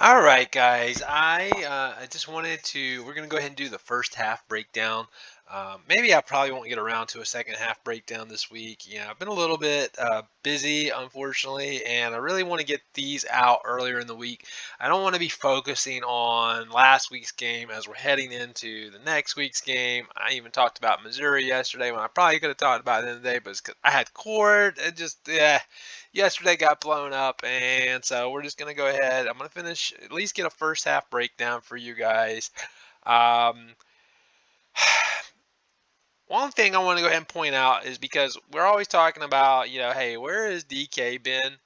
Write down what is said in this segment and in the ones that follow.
All right, guys. I just wanted to. We're gonna go ahead and do the first half breakdown. Maybe I probably won't get around to a second half breakdown this week. I've been a little bit busy, unfortunately, and I really want to get these out earlier in the week. I don't want to be focusing on last week's game as we're heading into the next week's game. I even talked about Missouri yesterday when I probably could have talked about it the other day, but it's 'cause I had court. It just yesterday got blown up, and so we're just gonna go ahead. I'm gonna finish at least get a first half breakdown for you guys. Um, One thing I want to go ahead and point out is because we're always talking about, hey, where has DK been?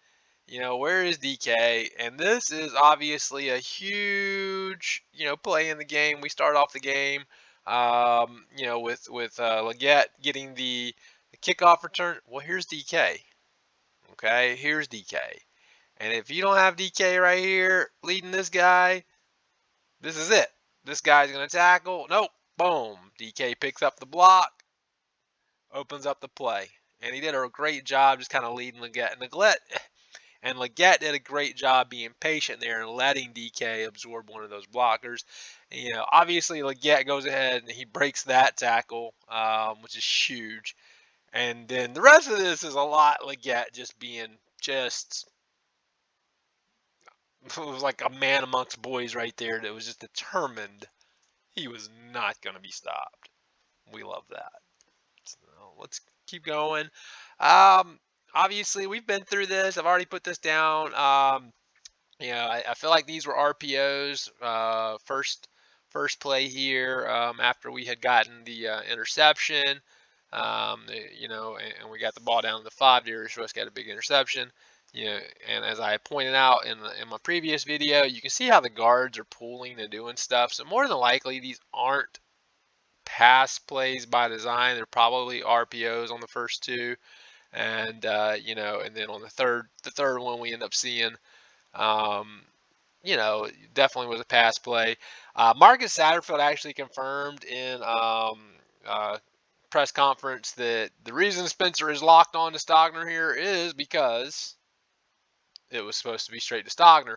Where is DK? And this is obviously a huge, play in the game. We start off the game, with Leggett getting the kickoff return. Well, here's DK. Okay, here's DK. And if you don't have DK right here leading this guy, this is it. This guy's going to tackle. Nope. Boom. DK picks up the block, opens up the play. And he did a great job just kind of leading Leggett. And Leggett did a great job being patient there and letting DK absorb one of those blockers. And, obviously Leggett goes ahead and he breaks that tackle, which is huge. And then the rest of this is a lot Leggett just being just it was like a man amongst boys right there that was just determined he was not going to be stopped. We love that. So let's keep going. Um, Obviously, we've been through this. I've already put this down. I feel like these were RPOs. First play here after we had gotten the interception. And we got the ball down to the 5. Darius got a big interception. And as I pointed out in my previous video, you can see how the guards are pulling and doing stuff. So more than likely, these aren't pass plays by design. They're probably RPOs on the first two, and and then on the third one we end up seeing, um, definitely was a pass play. Marcus Satterfield actually confirmed in press conference that the reason Spencer is locked on to Stogner here is because it was supposed to be straight to Stogner.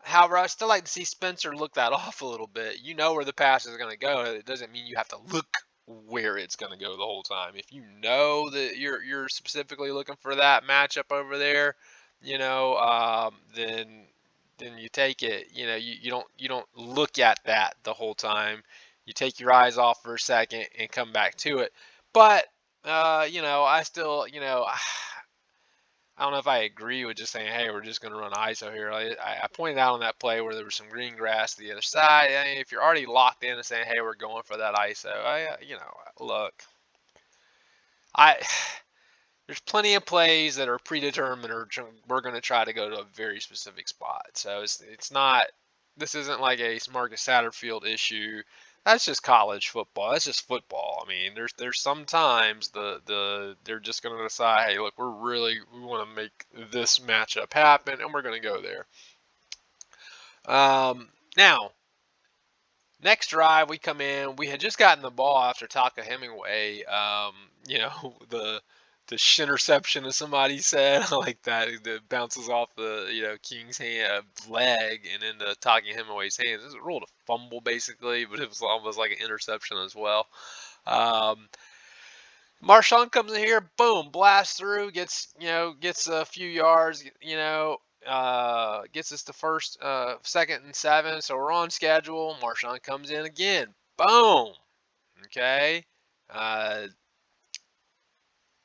However, I still like to see Spencer look that off a little bit. You know where the pass is going to go. It doesn't mean you have to look where it's going to go the whole time. If you know that you're specifically looking for that matchup over there, then you take it. You don't look at that the whole time. You take your eyes off for a second and come back to it. But I still, I don't know if I agree with just saying, hey, we're just going to run ISO here. I pointed out on that play where there was some green grass to the other side. I mean, if you're already locked in and saying, hey, we're going for that ISO, look, I there's plenty of plays that are predetermined or we're going to try to go to a very specific spot. So it's not, this isn't like a Marcus Satterfield issue. That's just college football. That's just football. I mean, there's sometimes they're just going to decide, hey, look, we want to make this matchup happen, and we're going to go there. Now, next drive we come in. We had just gotten the ball after Taka Hemingway. The interception, as somebody said, I like that. It bounces off the King's hand leg and into Taki Hemingway's hands. It was ruled a fumble basically, but it was almost like an interception as well. Marshawn comes in here, boom, blasts through, gets a few yards, gets us to first, 2nd and 7, so we're on schedule. Marshawn comes in again, boom. Okay,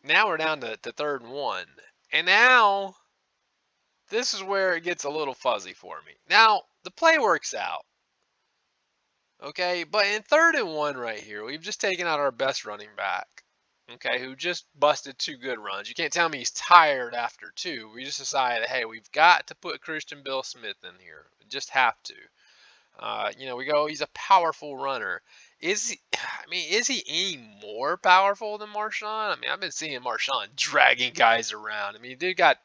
now we're down to 3rd and 1, and now this is where it gets a little fuzzy for me. Now the play works out, okay, but in 3rd and 1 right here, we've just taken out our best running back. Okay, who just busted 2 good runs. You can't tell me he's tired after 2. We just decided, hey, we've got to put Christian Bill Smith in here. We just have to. We go, he's a powerful runner. Is he any more powerful than Marshawn? I mean, I've been seeing Marshawn dragging guys around. I mean, dude got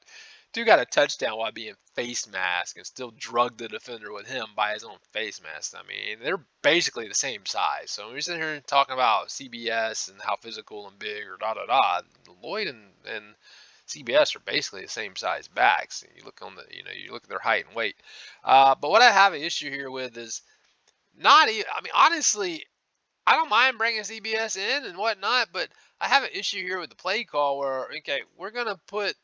a touchdown while being face mask and still drugged the defender with him by his own face mask. I mean, they're basically the same size. So when you're sitting here talking about CBS and how physical and big or da da da, Lloyd and CBS are basically the same size backs. And you look on the, you look at their height and weight. But what I have an issue here with is not. I mean, honestly, I don't mind bringing CBS in and whatnot, but I have an issue here with the play call where, okay, we're gonna put,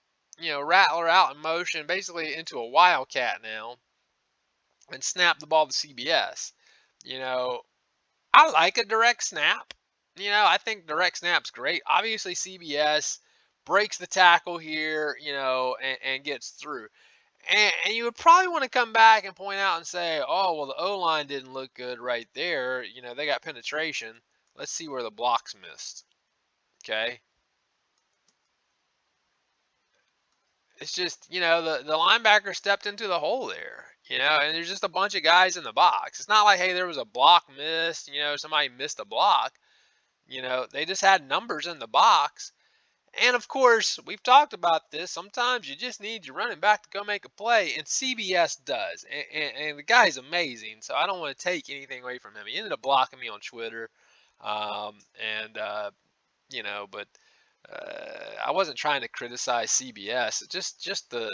Rattler out in motion, basically into a wildcat now, and snap the ball to CBS. You know, I like a direct snap. I think direct snap's great. Obviously, CBS breaks the tackle here, and gets through. And you would probably want to come back and point out and say, oh, well, the O line didn't look good right there. They got penetration. Let's see where the blocks missed. Okay. It's just, the linebacker stepped into the hole there, and there's just a bunch of guys in the box. It's not like, hey, there was a block missed, somebody missed a block. They just had numbers in the box. And of course, we've talked about this. Sometimes you just need your running back to go make a play, and CBS does. And the guy's amazing, so I don't want to take anything away from him. He ended up blocking me on Twitter, and but I wasn't trying to criticize CBS. It's just the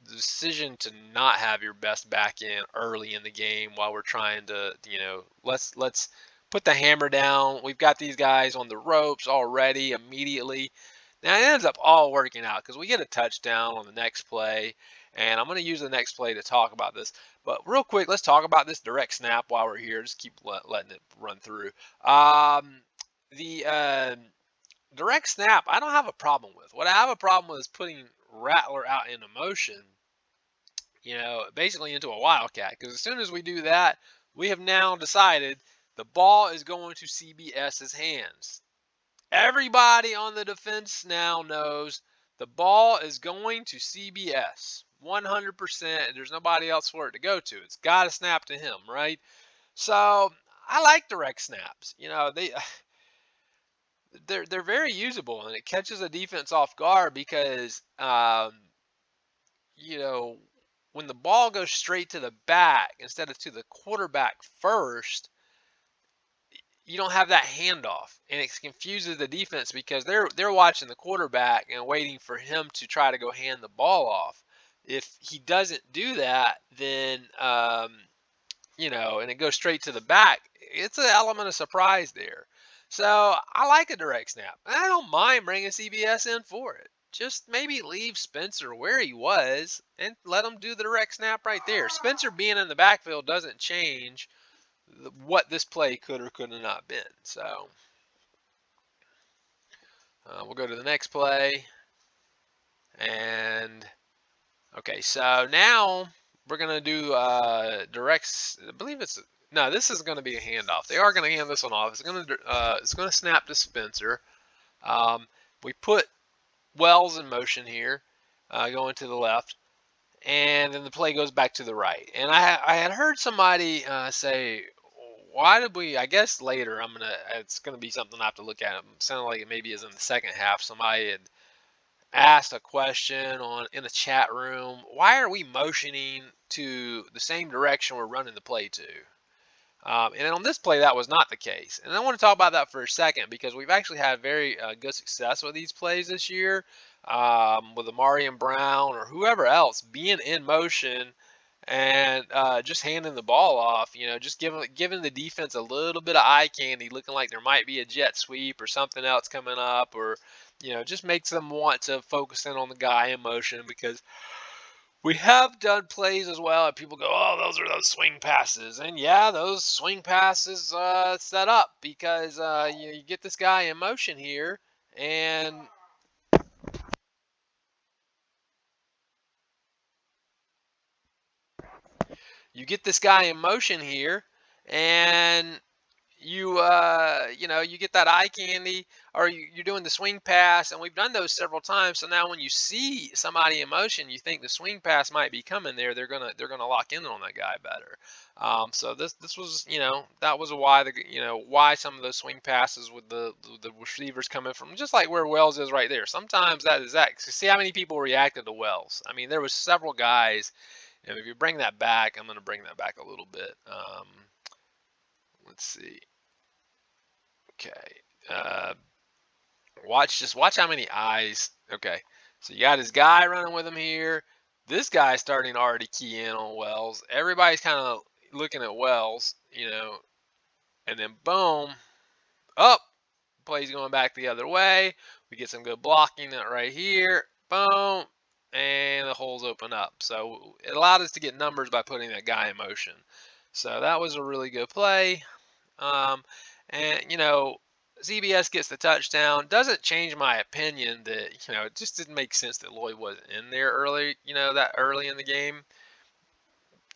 the decision to not have your best back in early in the game while we're trying to let's put the hammer down. We've got these guys on the ropes already immediately. Now it ends up all working out because we get a touchdown on the next play, and I'm going to use the next play to talk about this. But real quick, let's talk about this direct snap while we're here. Just keep letting it run through. The direct snap, I don't have a problem with. What I have a problem with is putting Rattler out into motion, basically into a wildcat. Because as soon as we do that, we have now decided the ball is going to CBS's hands. Everybody on the defense now knows the ball is going to CBS. 100%. There's nobody else for it to go to. It's got to snap to him, right? So I like direct snaps. They're very usable, and it catches a defense off guard because when the ball goes straight to the back instead of to the quarterback first, you don't have that handoff, and it confuses the defense because they're watching the quarterback and waiting for him to try to go hand the ball off. If he doesn't do that, then and it goes straight to the back, it's an element of surprise there. So I like a direct snap. I don't mind bringing CBS in for it. Just maybe leave Spencer where he was and let him do the direct snap right there. Spencer being in the backfield doesn't change what this play could or could have not been. So we'll go to the next play. And okay, so now we're going to do directs. I believe no, this is going to be a handoff. They are going to hand this one off. It's going to snap to Spencer. We put Wells in motion here, going to the left, and then the play goes back to the right. And I had heard somebody say, why did we? I guess later it's gonna be something I have to look at. It sounded like it maybe is in the second half. Somebody had asked a question in a chat room. Why are we motioning to the same direction we're running the play to? And then on this play, that was not the case. And I want to talk about that for a second because we've actually had very good success with these plays this year, with Amari and Brown or whoever else being in motion and just handing the ball off. Just giving the defense a little bit of eye candy, looking like there might be a jet sweep or something else coming up, or just makes them want to focus in on the guy in motion because we have done plays as well, and people go, "Oh, those are those swing passes," and yeah, those swing passes set up because you get this guy in motion here, and you get this guy in motion here, and you get that eye candy, or you're doing the swing pass, and we've done those several times. So now when you see somebody in motion, you think the swing pass might be coming there. They're gonna lock in on that guy better. So this was that was why why some of those swing passes with the receivers coming from just like where Wells is right there. Sometimes that is that. See how many people reacted to Wells. I mean, there was several guys. And if you bring that back, I'm going to bring that back a little bit. Let's see. Okay. Watch how many eyes. Okay. So you got his guy running with him here. This guy's starting to already key in on Wells. Everybody's kind of looking at Wells, and then boom, up. Play's going back the other way. We get some good blocking right here. Boom. And the holes open up. So it allowed us to get numbers by putting that guy in motion. So that was a really good play. Um, and, CBS gets the touchdown. Doesn't change my opinion that, it just didn't make sense that Lloyd wasn't in there early, that early in the game.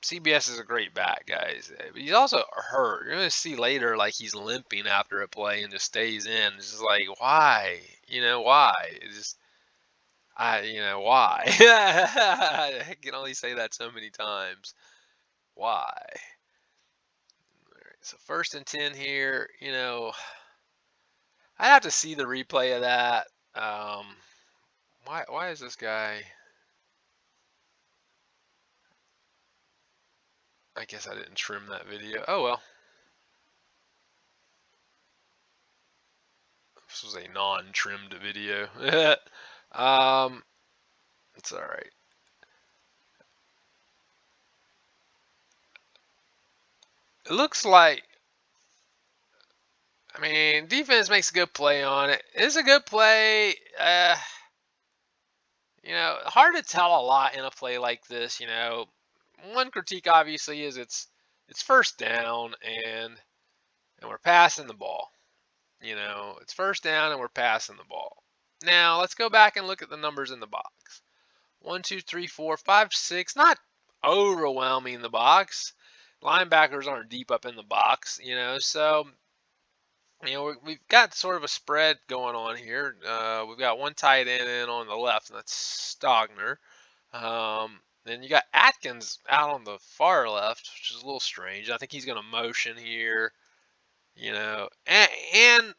CBS is a great back, guys. But he's also hurt. You're gonna see later, like he's limping after a play and just stays in. It's just like, why? Why? It's just, why? I can only say that so many times. Why? All right, so 1st and 10 here. I have to see the replay of that. Why is this guy? I guess I didn't trim that video. Oh well. This was a non-trimmed video. It's all right. It looks like, defense makes a good play on it. It's a good play. Hard to tell a lot in a play like this. One critique obviously is it's 1st down and we're passing the ball. It's 1st down and we're passing the ball. Now let's go back and look at the numbers in the box. 1, 2, 3, 4, 5, 6. Not overwhelming the box. Linebackers aren't deep up in the box, so we've got sort of a spread going on here. We've got one tight end in on the left, and that's Stogner. Then you got Atkins out on the far left, which is a little strange. I think he's going to motion here, and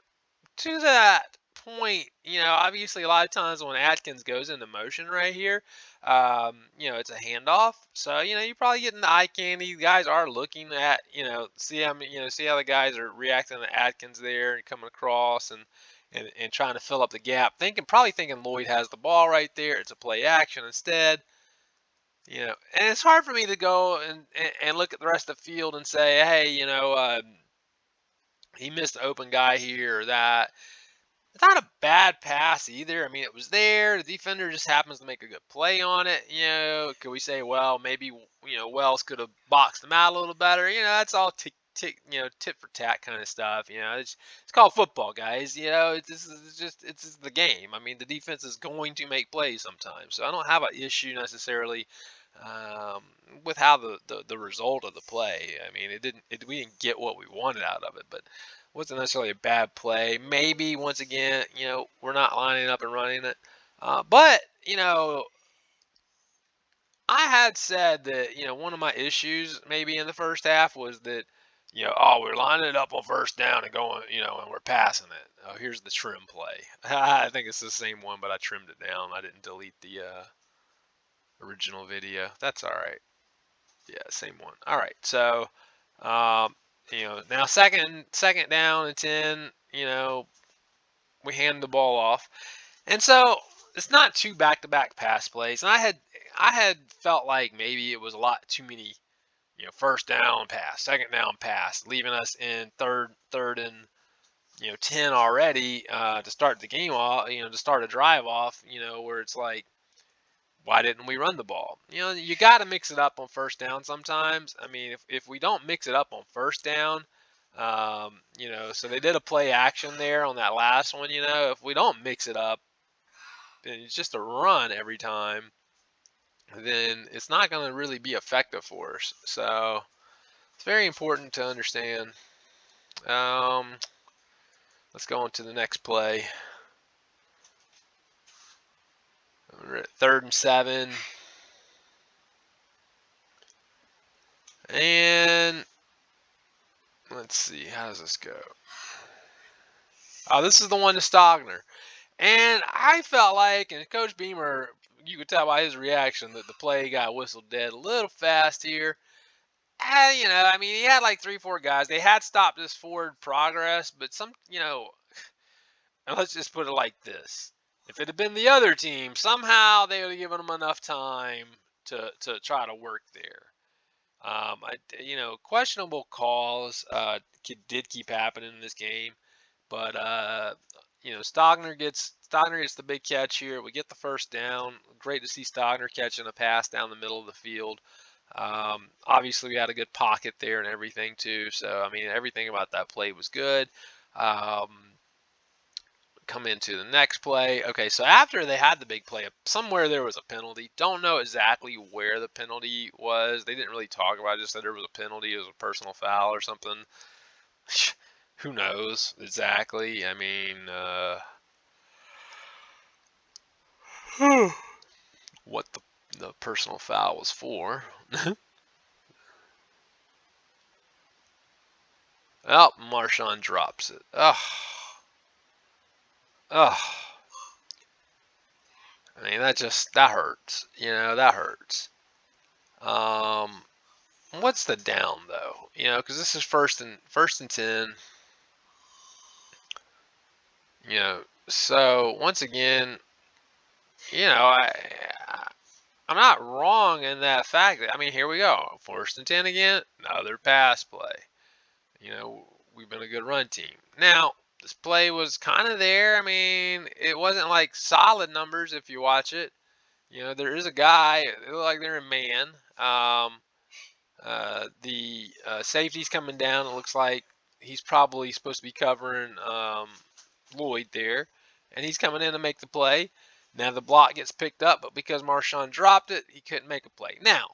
to that point, obviously a lot of times when Atkins goes into motion right here, it's a handoff. So, you're probably getting the eye candy. The guys are looking at, see how the guys are reacting to Atkins there and coming across and trying to fill up the gap. Probably thinking Lloyd has the ball right there. It's a play action instead. And it's hard for me to go and look at the rest of the field and say, hey, he missed the open guy here or that. It's not a bad pass either. It was there. The defender just happens to make a good play on it. Could we say, well, maybe, Wells could have boxed him out a little better? That's all tit for tat kind of stuff. It's called football, guys. It's just the game. The defense is going to make plays sometimes. So I don't have an issue necessarily with how the result of the play. We didn't get what we wanted out of it, but wasn't necessarily a bad play. Maybe once again, we're not lining up and running it. But I had said that, one of my issues maybe in the first half was that, we're lining it up on 1st down and going, and we're passing it. Oh, here's the trim play. I think it's the same one, but I trimmed it down. I didn't delete the original video. That's all right. Yeah, same one. All right. So, now second down and 10, we hand the ball off. And so it's not 2 back-to-back pass plays. And I had felt like maybe it was a lot too many, 1st down pass, 2nd down pass, leaving us in third and 10 already to start the game off, to start a drive off, where it's like, why didn't we run the ball? You got to mix it up on 1st down sometimes. If we don't mix it up on 1st down, so they did a play action there on that last one. If we don't mix it up, and it's just a run every time, then it's not going to really be effective for us. So it's very important to understand. Let's go on to the next play. We're at 3rd and 7. And let's see, how does this go? Oh, this is the one to Stogner. And I felt like, and Coach Beamer, you could tell by his reaction that the play got whistled dead a little fast here. And, he had like 3-4 guys. They had stopped his forward progress, but and let's just put it like this. If it had been the other team, somehow they would have given them enough time to try to work there. Questionable calls did keep happening in this game, but Stogner gets the big catch here. We get the first down. Great to see Stogner catching a pass down the middle of the field. Obviously, we had a good pocket there and everything too. So I mean, everything about that play was good. Um, Come into the next play. Okay, so after they had the big play, somewhere there was a penalty. Don't know exactly where the penalty was. They didn't really talk about it. Just said there was a penalty. It was a personal foul or something. Who knows exactly? I mean, what the personal foul was for. Oh, Marshawn drops it. Ugh. Ugh. I mean, that hurts. That hurts. What's the down though? Because this is first and 10. So once again, I'm not wrong in that fact. I mean, here we go, first and 10 again, another pass play. We've been a good run team. Now this play was kind of there. I mean, it wasn't like solid numbers if you watch it. There is a guy. It looked like they're a man. The safety's coming down. It looks like he's probably supposed to be covering Lloyd there, and he's coming in to make the play. Now the block gets picked up, but because Marshawn dropped it, he couldn't make a play. Now,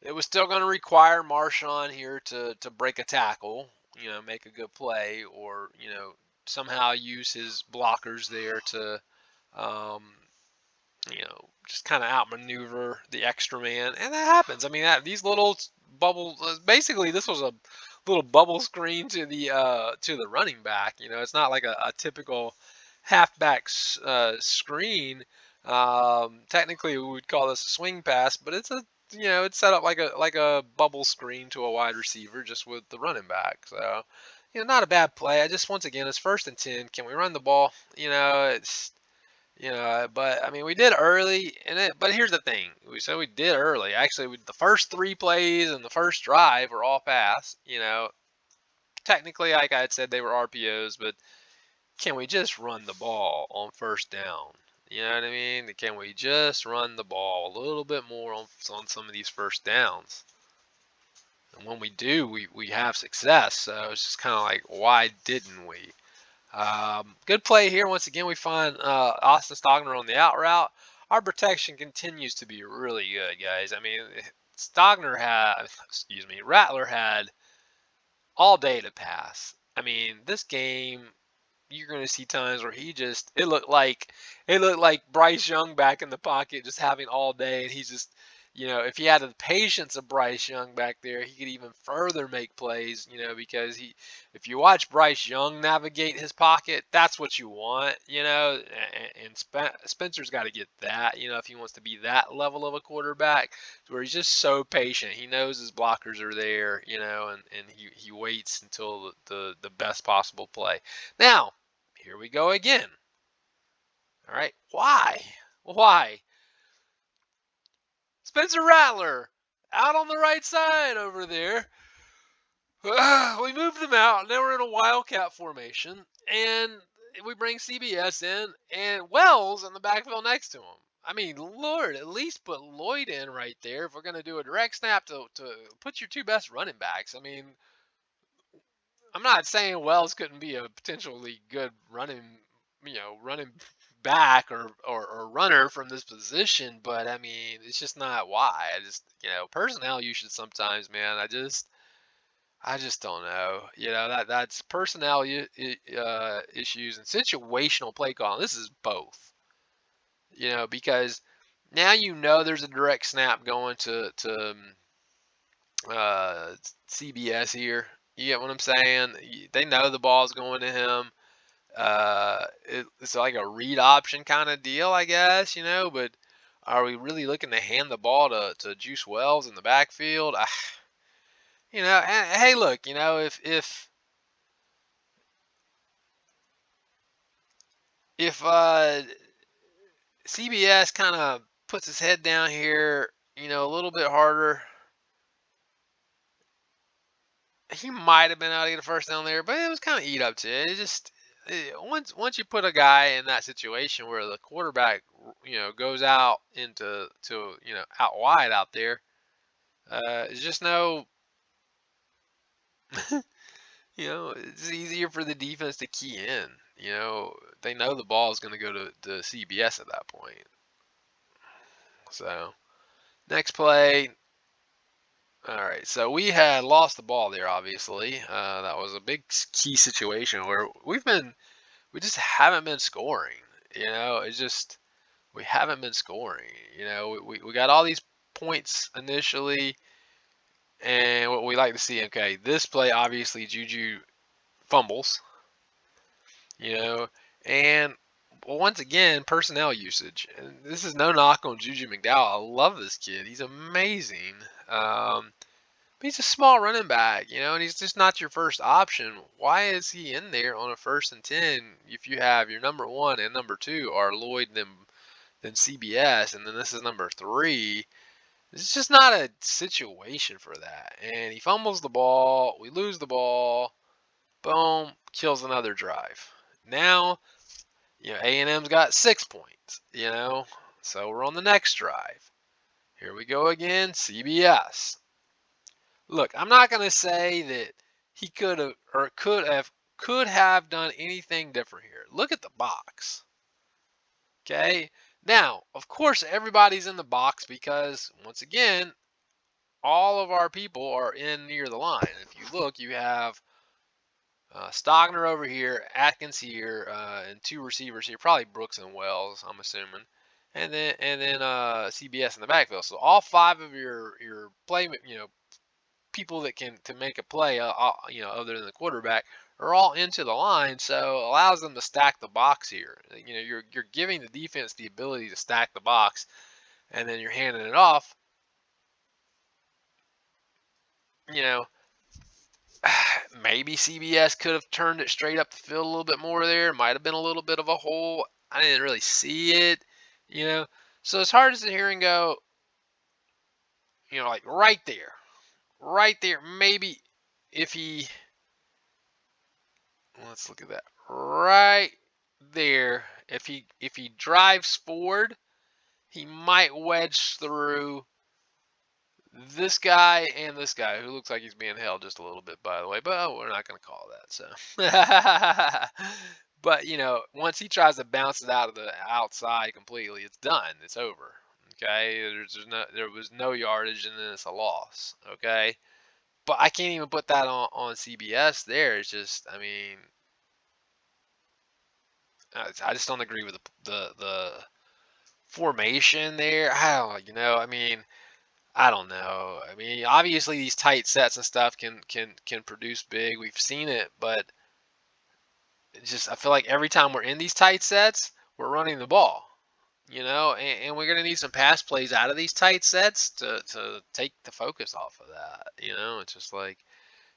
it was still going to require Marshawn here to break a tackle, make a good play, or somehow use his blockers there to um, just kind of outmaneuver the extra man, and that happens. I mean, these little bubble, basically, this was a little bubble screen to the running back. It's not like a typical halfback screen. Technically, we would call this a swing pass, but it's set up like a bubble screen to a wide receiver, just with the running back. So, not a bad play. Once again, it's first and 10. Can we run the ball? But I mean, we did early, but here's the thing: we said we did early. Actually, the first 3 plays and the first drive were all pass. Technically, like I had said, they were RPOs, but can we just run the ball on first down? You know what I mean? Can we just run the ball a little bit more on some of these first downs? And when we do, we have success. So it's just kind of like, why didn't we? Good play here. Once again, we find Austin Stogner on the out route. Our protection continues to be really good, guys. I mean, Rattler had all day to pass. I mean, this game, you're going to see times where it looked like Bryce Young back in the pocket, just having all day, and he's just, if he had the patience of Bryce Young back there, he could even further make plays, because if you watch Bryce Young navigate his pocket, that's what you want, and Spencer's got to get that, if he wants to be that level of a quarterback, where he's just so patient. He knows his blockers are there, and he waits until the best possible play. Now, here we go again. All right. Why? Why? Spencer Rattler out on the right side over there. We moved him out. Now we're in a wildcat formation, and we bring CBS in, and Wells in the backfield next to him. I mean, Lord, at least put Lloyd in right there if we're going to do a direct snap to put your 2 best running backs. I mean, I'm not saying Wells couldn't be a potentially good running back or runner from this position, but I mean, it's just not why. Personnel usage sometimes, man. I just don't know. That's personnel issues and situational play calling. This is both. Because now there's a direct snap going to CBS here. You get what I'm saying? They know the ball's going to him. It's like a read option kind of deal, I guess, but are we really looking to hand the ball to Juice Wells in the backfield? And hey, look, if if CBS kind of puts his head down here, a little bit harder, he might have been able to get a first down there, but it was kind of eat up to it. It just once you put a guy in that situation where the quarterback goes out into out wide out there, it's just no it's easier for the defense to key in. They know the ball is going to go to CBS at that point. So next play. All right, so we had lost the ball there. Obviously, that was a big key situation where we just haven't been scoring. It's just we haven't been scoring. We got all these points initially, and what we like to see. Okay, this play obviously Juju fumbles. you know, and once again, personnel usage. And this is no knock on Juju McDowell. I love this kid. He's amazing. But he's a small running back, and he's just not your first option. Why is he in there on a 1st and 10 if you have your number one and number two are Lloyd then CBS, and then this is number three? It's just not a situation for that. And he fumbles the ball. We lose the ball. Boom, kills another drive. Now, A&M's got 6 points, So we're on the next drive. Here we go again, CBS. Look, I'm not going to say that he could have or could have done anything different here. Look at the box. Okay? Now, of course, everybody's in the box because once again, all of our people are in near the line. If you look, you have Stogner over here, Atkins here, and two receivers here, probably Brooks and Wells, I'm assuming, and then CBS in the backfield. So all five of your play, people that can to make a play, other than the quarterback, are all into the line. So it allows them to stack the box here. You're giving the defense the ability to stack the box, and then you're handing it off. You know, maybe CBS could have turned it straight up the field a little bit more there. Might have been a little bit of a hole. I didn't really see it. So it's hard to sit here and go, like right there. Maybe if he, let's look at that right there. If he drives forward, he might wedge through this guy and this guy, who looks like he's being held just a little bit, by the way, but we're not going to call that. So, but once he tries to bounce it out of the outside completely, it's done. It's over. Okay, there was no yardage, and then it's a loss. Okay, but I can't even put that on CBS. There, it's just, I mean, I just don't agree with the formation there. I don't, I mean. I don't know. I mean, obviously these tight sets and stuff can produce big. We've seen it, but it's just I feel like every time we're in these tight sets, we're running the ball. And we're gonna need some pass plays out of these tight sets to take the focus off of that. It's just like,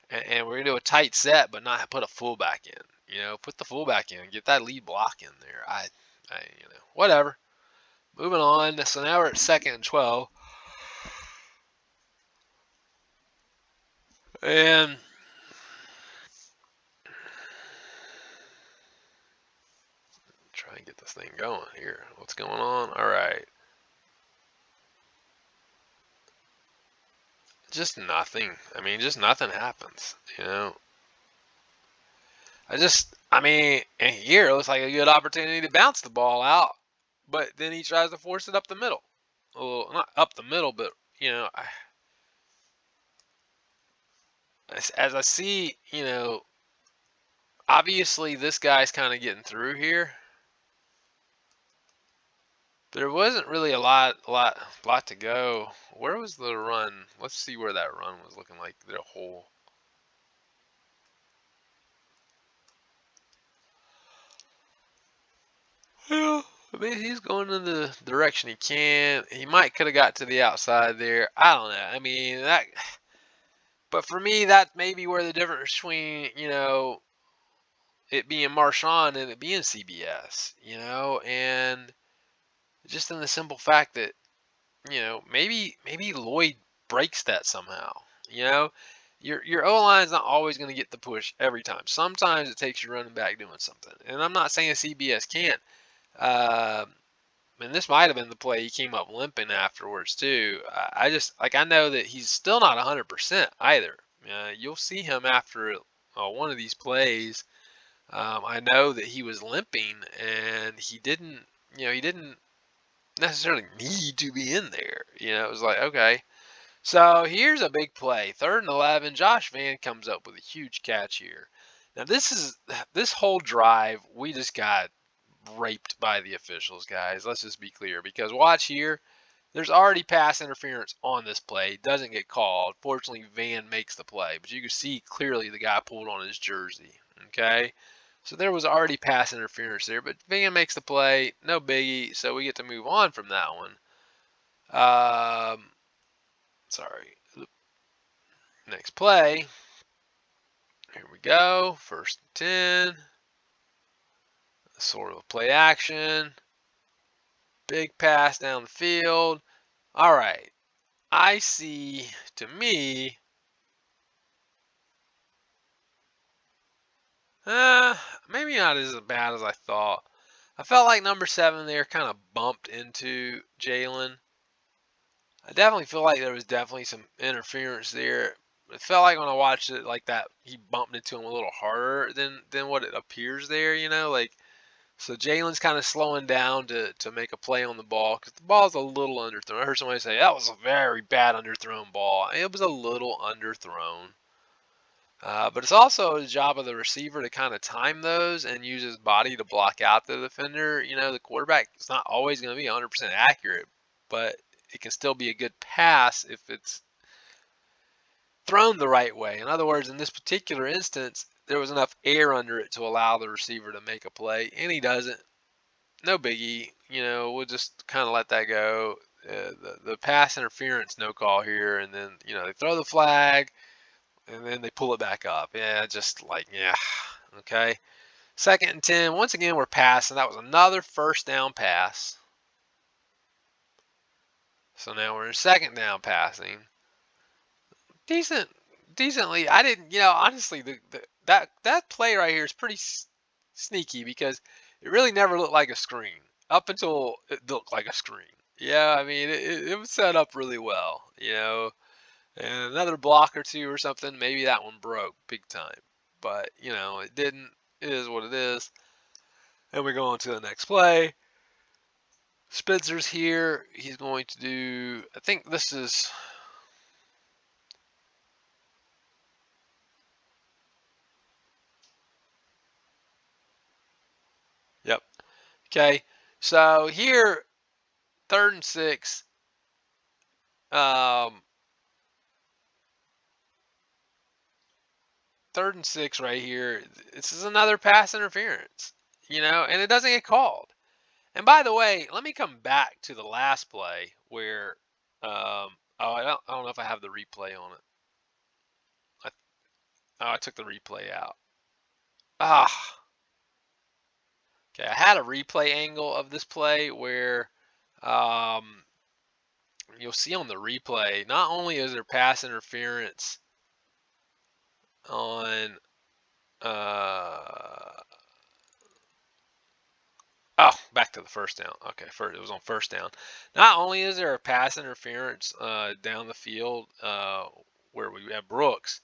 and we're gonna do a tight set, but not put a fullback in. Put the fullback in, get that lead block in there. Whatever. Moving on. So now we're at 2nd and 12. And try and get this thing going here. What's going on? All right. Just nothing. I mean, just nothing happens. And here it looks like a good opportunity to bounce the ball out, but then he tries to force it up the middle. Well, not up the middle, but as I see, obviously this guy's kind of getting through here. There wasn't really a lot to go. Where was the run? Let's see where that run was looking like. The hole. Yeah, I mean, he's going in the direction he can. He might could have got to the outside there. I don't know. I mean that, but for me, that may be where the difference between it being Marshawn and it being CBS, and just in the simple fact that, maybe Lloyd breaks that somehow. You know, your O line's not always going to get the push every time. Sometimes it takes your running back doing something. And I'm not saying CBS can't. Uh, and this might have been the play he came up limping afterwards too. I just I know that he's still not 100% either. You'll see him after one of these plays. I know that he was limping and he didn't necessarily need to be in there. It was like, okay. So here's a big play. 3rd and 11. Josh Van comes up with a huge catch here. Now this whole drive, we just got raped by the officials, guys. Let's just be clear, because watch here. There's already pass interference on this play. Doesn't get called. Fortunately, Van makes the play, but you can see clearly the guy pulled on his jersey. Okay, so there was already pass interference there, but Van makes the play. No biggie. So we get to move on from that one. Sorry. Next play. Here we go. 1st and 10. Sort of a play action. Big pass down the field. All right. I see, to me, maybe not as bad as I thought. I felt like number 7 there kind of bumped into Jalen. I definitely feel like there was definitely some interference there. It felt like when I watched it like that, he bumped into him a little harder than what it appears there. So Jalen's kind of slowing down to make a play on the ball because the ball's a little underthrown. I heard somebody say that was a very bad underthrown ball. It was a little underthrown. But it's also the job of the receiver to kind of time those and use his body to block out the defender. The quarterback is not always going to be 100% accurate, but it can still be a good pass if it's thrown the right way. In other words, in this particular instance, there was enough air under it to allow the receiver to make a play, and he doesn't. No biggie. We'll just kind of let that go. The pass interference, no call here, and then they throw the flag, and then they pull it back up. Yeah, just like, yeah, okay. 2nd and 10. Once again, we're passing. That was another 1st down pass. So now we're in 2nd down passing. Decently. I didn't, honestly, that play right here is pretty sneaky because it really never looked like a screen up until it looked like a screen. Yeah, I mean, it was set up really well, and another block or two or something, maybe that one broke big time. But, it didn't. It is what it is. And we go on to the next play. Spencer's here. He's going to do, I think this is, yep. Okay. So here, 3rd and 6. Um, 3rd and 6 right here. This is another pass interference, and it doesn't get called. And by the way, let me come back to the last play where, I don't know if I have the replay on it. I took the replay out. Ah, okay. I had a replay angle of this play where, you'll see on the replay, not only is there pass interference on, back to the 1st down. Okay, it was on 1st down. Not only is there a pass interference down the field where we have Brooks.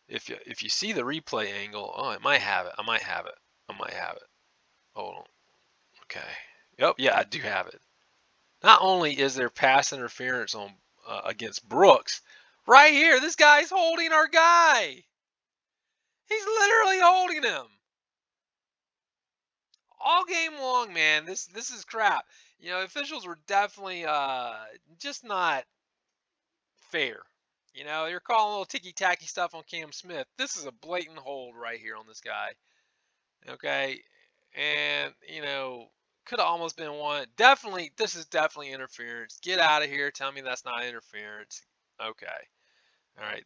If you see the replay angle, it might have it. I might have it. Hold on. Okay. Yep. Yeah, I do have it. Not only is there pass interference on against Brooks, right here, this guy's holding our guy. He's literally holding him all game long, man. This is crap. Officials were definitely just not fair. You're calling a little ticky tacky stuff on Cam Smith. This is a blatant hold right here on this guy. Okay, and could have almost been one. Definitely, this is definitely interference. Get out of here. Tell me that's not interference. Okay. All right.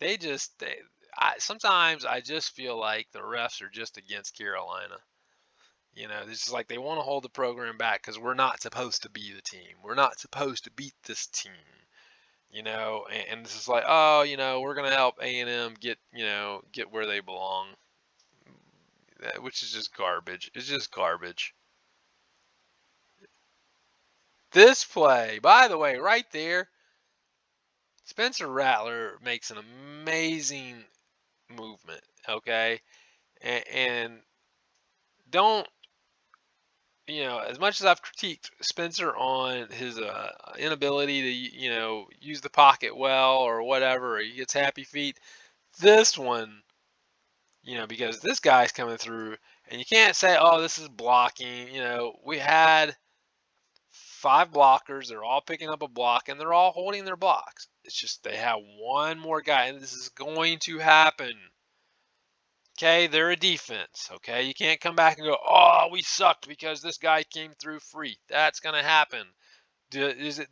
sometimes I just feel like the refs are just against Carolina. It's just like they want to hold the program back because we're not supposed to be the team. We're not supposed to beat this team. And this is like, oh, we're gonna help A&M get where they belong, which is just garbage. It's just garbage. This play, by the way, right there, Spencer Rattler makes an amazing movement. Okay, and don't as much as I've critiqued Spencer on his inability to use the pocket well or whatever, or he gets happy feet. This one, because this guy's coming through, and you can't say, oh, this is blocking. We had 5 blockers. They're all picking up a block, and they're all holding their blocks. It's just they have one more guy, and this is going to happen. Okay, they're a defense. Okay, you can't come back and go, oh, we sucked because this guy came through free. That's going to happen. Is it,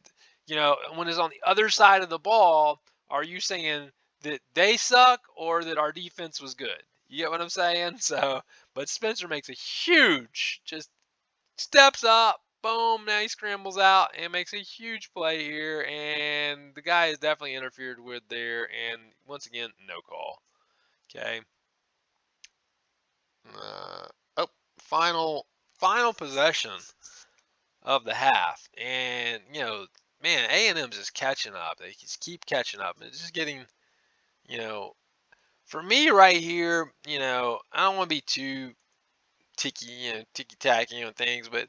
when it's on the other side of the ball, are you saying that they suck or that our defense was good? You get what I'm saying? So, but Spencer makes a huge, just steps up, boom, now he scrambles out and makes a huge play here. And the guy is definitely interfered with there. And once again, no call. Okay. Oh, final possession of the half, and man, A&M's just catching up. They just keep catching up. It's just getting, you know, for me right here, I don't want to be too ticky tacky on things, but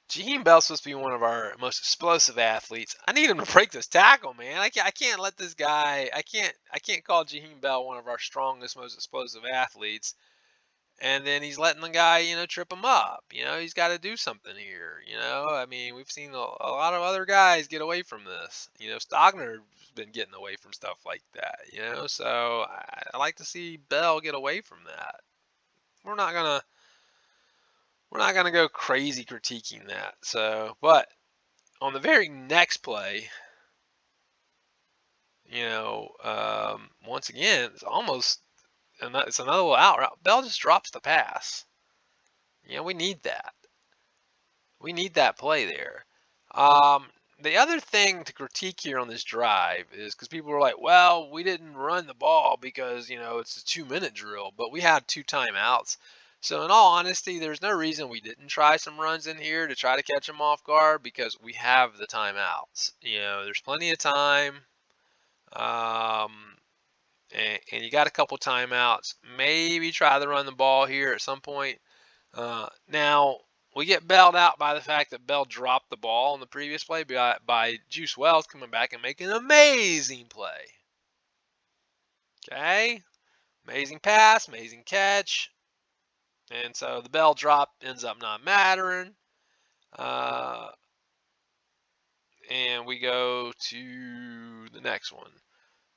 Jaheim Bell's supposed to be one of our most explosive athletes. I need him to break this tackle, man. I can't let this guy. I can't call Jaheim Bell one of our strongest, most explosive athletes. And then he's letting the guy, trip him up. He's got to do something here. I mean, we've seen a lot of other guys get away from this. Stogner's been getting away from stuff like that. So I like to see Bell get away from that. We're not gonna we're not gonna go crazy critiquing that. So, but on the very next play, once again, it's another little out route. Bell just drops the pass. We need that. We need that play there. The other thing to critique here on this drive is because people were like, well, we didn't run the ball because, it's a 2-minute drill, but we had 2 timeouts. So, in all honesty, there's no reason we didn't try some runs in here to try to catch them off guard because we have the timeouts. There's plenty of time. And you got a couple timeouts. Maybe try to run the ball here at some point. Now, we get bailed out by the fact that Bell dropped the ball on the previous play by Juice Wells coming back and making an amazing play. Okay? Amazing pass, amazing catch. And so the Bell drop ends up not mattering. And we go to the next one.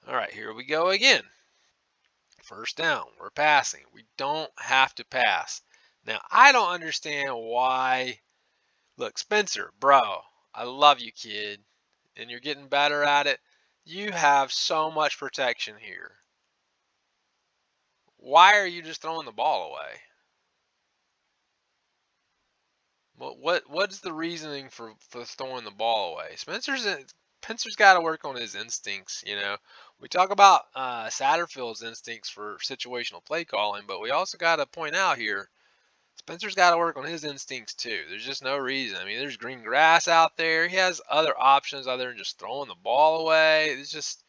All right, here we go again. First down. We're passing. We don't have to pass. Now, I don't understand why. Look, Spencer, bro, I love you, kid, and you're getting better at it. You have so much protection here. Why are you just throwing the ball away? What's the reasoning for throwing the ball away? Spencer's got to work on his instincts. We talk about Satterfield's instincts for situational play calling, but we also got to point out here Spencer's got to work on his instincts too. There's just no reason. I mean, there's green grass out there. He has other options other than just throwing the ball away. It's just,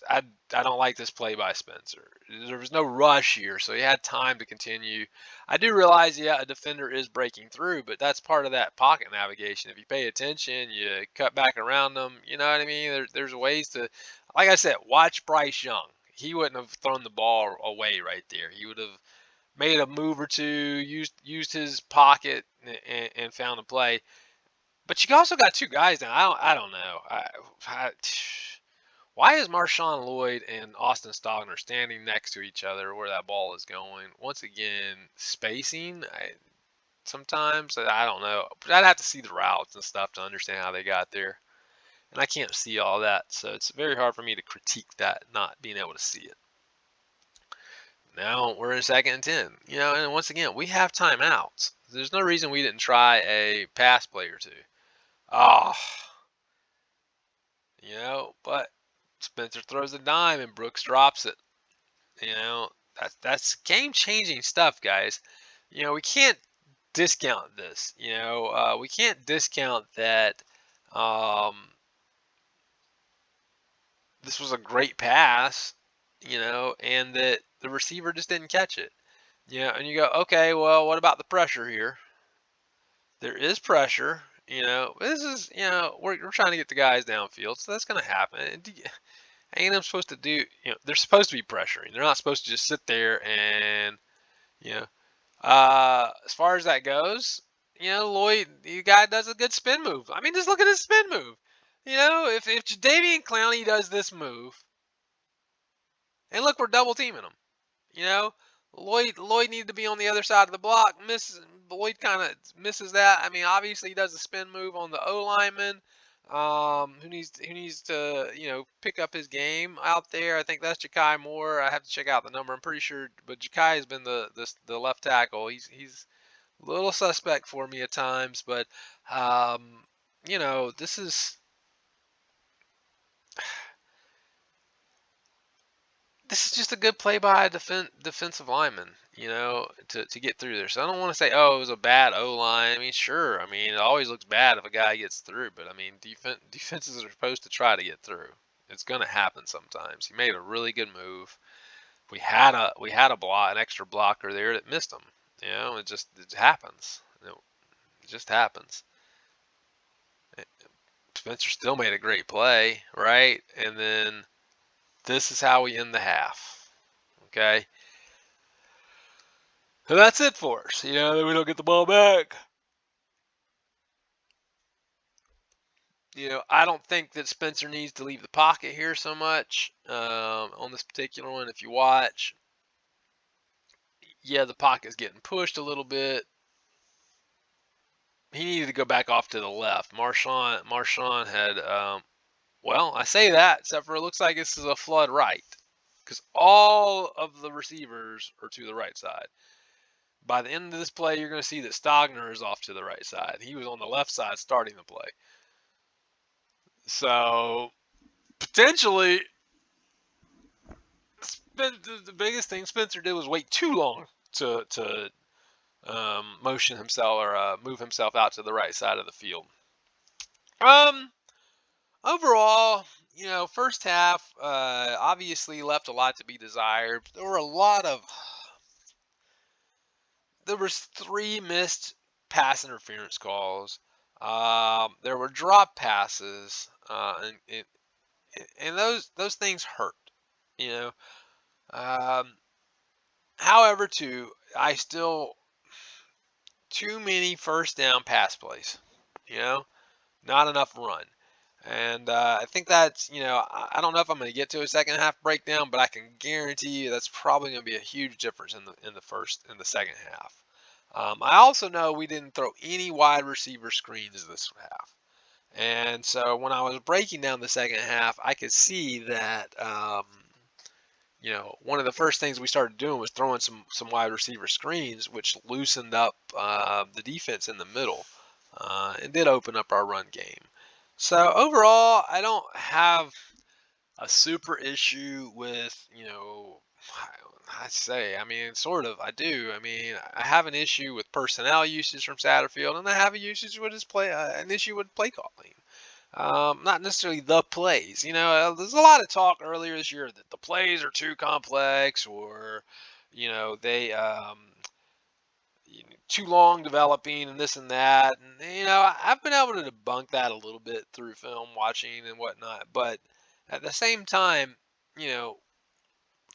I don't like this play by Spencer. There was no rush here, so he had time to continue. I do realize, yeah, a defender is breaking through, but that's part of that pocket navigation. If you pay attention, you cut back around them. You know what I mean? There's ways to, like I said, watch Bryce Young. He wouldn't have thrown the ball away right there. He would have made a move or two, used his pocket and found a play. But you also got 2 guys now. I don't know. Why is Marshawn Lloyd and Austin Stogner standing next to each other where that ball is going? Once again, spacing. Sometimes I don't know. But I'd have to see the routes and stuff to understand how they got there. and I can't see all that, so it's very hard for me to critique that not being able to see it. Now we're in 2nd and 10, and once again, we have timeouts. There's no reason we didn't try a pass play or two. Oh, but Spencer throws a dime and Brooks drops it. That's game-changing stuff, guys. We can't discount this. We can't discount that. This was a great pass, and that the receiver just didn't catch it. And you go, okay, well, what about the pressure here? There is pressure. This is, we're trying to get the guys downfield, so that's going to happen. A&M's supposed to do, they're supposed to be pressuring. They're not supposed to just sit there and, as far as that goes, Lloyd, the guy does a good spin move. I mean, just look at his spin move. If Jadeveon Clowney does this move, and look, we're double teaming him. Lloyd needed to be on the other side of the block. Lloyd kind of misses that. I mean, obviously he does a spin move on the O lineman, who needs to pick up his game out there. I think that's Ja'Kai Moore. I have to check out the number. I'm pretty sure, but Ja'Kai has been the left tackle. He's a little suspect for me at times, but this is. This is just a good play by a defensive lineman, to get through there. So I don't want to say, oh, it was a bad O-line. I mean, sure. I mean, it always looks bad if a guy gets through, but I mean, defenses are supposed to try to get through. It's going to happen sometimes. He made a really good move. We had a block, an extra blocker there that missed him. It happens. It just happens. Spencer still made a great play, right? And then this is how we end the half. Okay. So that's it for us. Then we don't get the ball back. I don't think that Spencer needs to leave the pocket here so much on this particular one. If you watch, the pocket's getting pushed a little bit. He needed to go back off to the left. Marshawn had, I say that, except for it looks like this is a flood right, because all of the receivers are to the right side. By the end of this play, you're going to see that Stogner is off to the right side. He was on the left side starting the play. So, potentially, the biggest thing Spencer did was wait too long to motion himself or move himself out to the right side of the field. Overall, first half obviously left a lot to be desired. There was 3 missed pass interference calls. There were drop passes, and those things hurt. However, too many first down pass plays. Not enough run. And I think that's, I don't know if I'm going to get to a second half breakdown, but I can guarantee you that's probably going to be a huge difference in the second half. I also know we didn't throw any wide receiver screens this half. And so when I was breaking down the second half, I could see that, one of the first things we started doing was throwing some wide receiver screens, which loosened up the defense in the middle and did open up our run game. So overall, I don't have a super issue with, sort of, I do. I mean, I have an issue with personnel usage from Satterfield, and I have an issue with play calling. Not necessarily the plays. There's a lot of talk earlier this year that the plays are too complex, or, they too long developing and this and that. And, I've been able to debunk that a little bit through film watching and whatnot. But at the same time,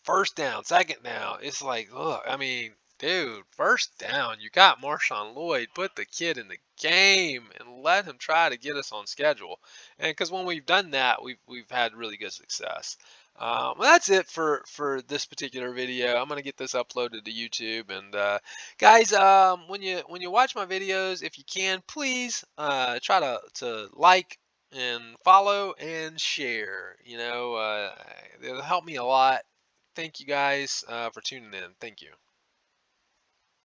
first down, second down, it's like, look, I mean, dude, first down, you got Marshawn Lloyd, put the kid in the game and let him try to get us on schedule. And because when we've done that, we've had really good success. Well, that's it for this particular video. I'm gonna get this uploaded to YouTube. And guys, when you watch my videos, if you can, please try to like, and follow and share. It'll help me a lot. Thank you guys for tuning in. Thank you.